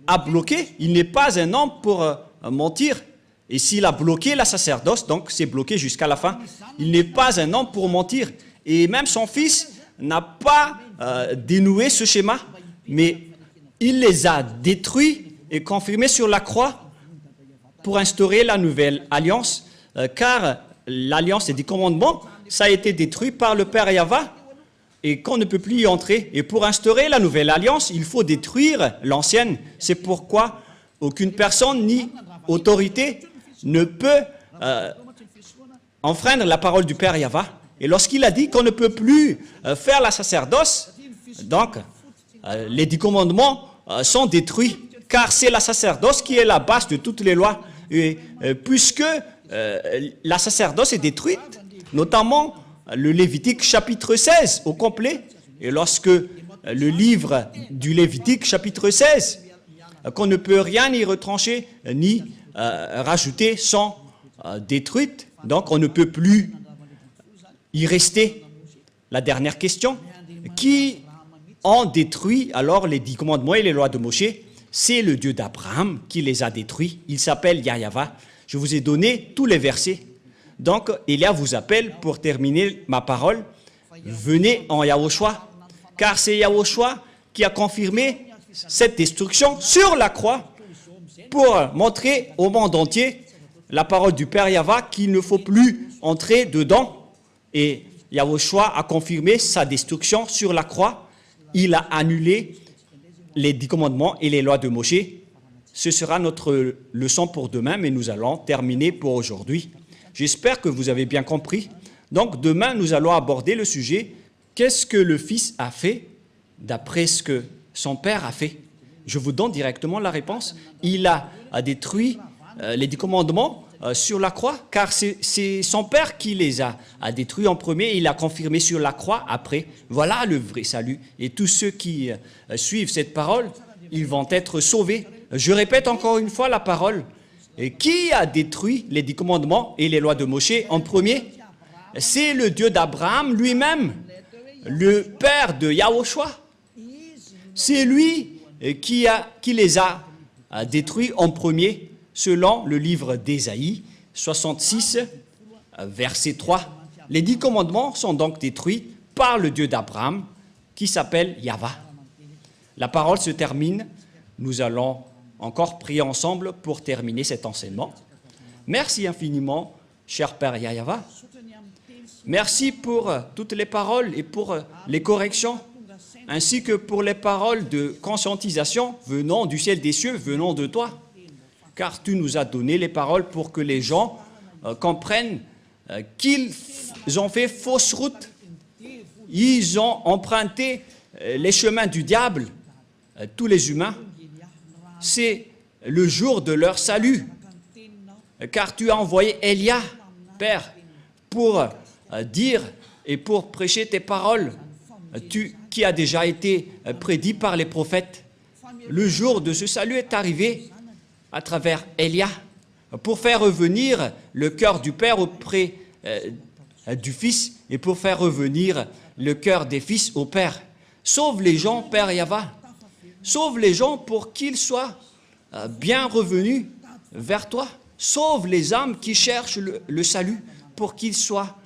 [SPEAKER 1] a bloqué, il n'est pas un homme pour mentir. Et s'il a bloqué la sacerdoce, donc c'est bloqué jusqu'à la fin, il n'est pas un homme pour mentir. Et même son fils n'a pas dénoué ce schéma, mais il les a détruits et confirmés sur la croix pour instaurer la nouvelle alliance, car l'alliance des 10 commandements, ça a été détruit par le Père Yahva et qu'on ne peut plus y entrer. Et pour instaurer la nouvelle alliance, il faut détruire l'ancienne. C'est pourquoi aucune personne ni autorité ne peut enfreindre la parole du Père Yahva. Et lorsqu'il a dit qu'on ne peut plus faire la sacerdoce, donc les 10 commandements sont détruits, car c'est la sacerdoce qui est la base de toutes les lois. Et puisque la sacerdoce est détruite, notamment le Lévitique chapitre 16 au complet, et lorsque le livre du Lévitique chapitre 16, qu'on ne peut rien y retrancher ni rajouter, sont détruites, donc on ne peut plus y rester. La dernière question, qui ont détruit alors les 10 commandements et les lois de Moïse? C'est le Dieu d'Abraham qui les a détruits. Il s'appelle Yahva. Je vous ai donné tous les versets. Donc, Elia vous appelle pour terminer ma parole. Venez en Yahushua, car c'est Yahushua qui a confirmé cette destruction sur la croix pour montrer au monde entier la parole du Père Yahva qu'il ne faut plus entrer dedans. Et Yahushua a confirmé sa destruction sur la croix. Il a annulé les 10 commandements et les lois de Moïse. Ce sera notre leçon pour demain, mais nous allons terminer pour aujourd'hui. J'espère que vous avez bien compris. Donc demain, nous allons aborder le sujet « Qu'est-ce que le Fils a fait d'après ce que son Père a fait ?» Je vous donne directement la réponse. Il a détruit les 10 commandements sur la croix, car c'est son Père qui les a détruits en premier, et il a confirmé sur la croix après. Voilà le vrai salut. Et tous ceux qui suivent cette parole, ils vont être sauvés. Je répète encore une fois la parole. Et qui a détruit les 10 commandements et les lois de Moïse en premier? C'est le Dieu d'Abraham lui-même, le Père de Yahushua. C'est lui qui les a détruits en premier, selon le livre d'Ésaïe, 66, verset 3. Les 10 commandements sont donc détruits par le Dieu d'Abraham, qui s'appelle Yahva. La parole se termine. Nous allons encore prier ensemble pour terminer cet enseignement. Merci infiniment, cher Père Yahva. Merci pour toutes les paroles et pour les corrections, ainsi que pour les paroles de conscientisation venant du ciel des cieux, venant de toi. Car tu nous as donné les paroles pour que les gens comprennent qu'ils ont fait fausse route. Ils ont emprunté les chemins du diable, tous les humains. C'est le jour de leur salut. Car tu as envoyé Élia, Père, pour dire et pour prêcher tes paroles, qui a déjà été prédit par les prophètes. Le jour de ce salut est arrivé à travers Élia, pour faire revenir le cœur du Père auprès du Fils et pour faire revenir le cœur des fils au Père. Sauve les gens, Père Yahva. Sauve les gens pour qu'ils soient bien revenus vers toi. Sauve les âmes qui cherchent le salut pour qu'ils soient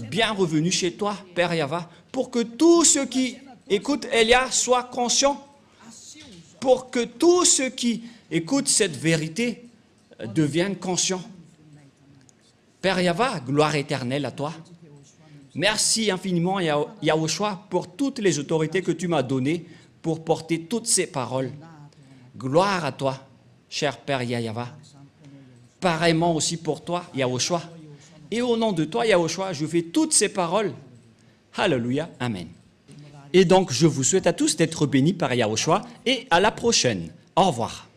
[SPEAKER 1] bien revenus chez toi, Père Yahva. Pour que tous ceux qui écoutent Élia soient conscients. Pour que tous ceux qui écoutent cette vérité deviennent conscients. Père Yahva, gloire éternelle à toi. Merci infiniment, Yahushua, pour toutes les autorités que tu m'as données pour porter toutes ces paroles. Gloire à toi, cher Père Yahva. Pareillement aussi pour toi, Yahushua. Et au nom de toi, Yahushua, je fais toutes ces paroles. Alléluia, Amen. Et donc, je vous souhaite à tous d'être bénis par Yahushua et à la prochaine. Au revoir.